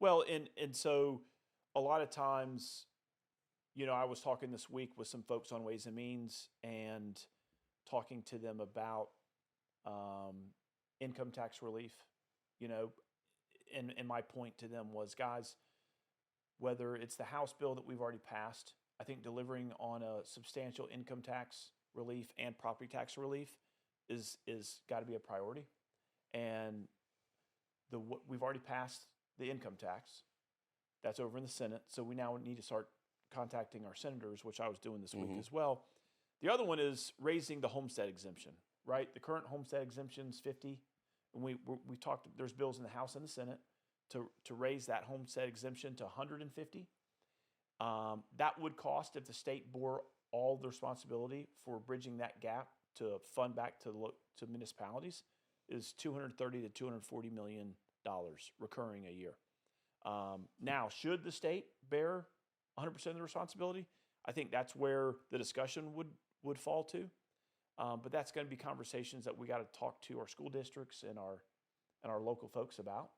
Well, and so a lot of times, I was talking this week with some folks on Ways and Means and talking to them about um, income tax relief. You know, and my point to them was, guys, whether it's the House bill that we've already passed, I think delivering on a substantial income tax relief and property tax relief is got to be a priority. And we've already passed the income tax. That's over in the Senate. So we now need to start contacting our senators, which I was doing this week as well. The other one is raising the homestead exemption, right? The current homestead exemption is 50. And we talked, there's bills in the House and the Senate to raise that homestead exemption to 150. That would cost, if the state bore all the responsibility for bridging that gap to fund back to municipalities, is $230 to $240 million recurring a year. Now, should the state bear 100% of the responsibility? I think that's where the discussion would fall to. But that's going to be conversations that we got to talk to our school districts and our local folks about.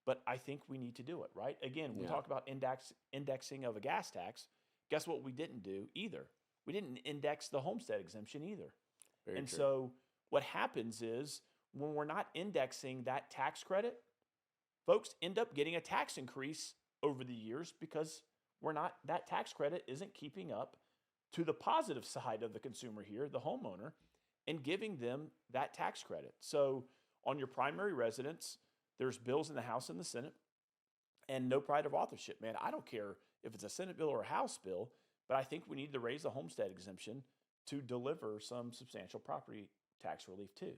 But I think we need to do it, right? Again, we talk about indexing of a gas tax. Guess what we didn't do either? We didn't index the homestead exemption either. Very true. So what happens is when we're not indexing that tax credit, folks end up getting a tax increase over the years because that tax credit isn't keeping up to the positive side of the consumer here, the homeowner, and giving them that tax credit. So on your primary residence, there's bills in the House and the Senate, and no pride of authorship, man. I don't care if it's a Senate bill or a House bill, but I think we need to raise the homestead exemption to deliver some substantial property tax relief too.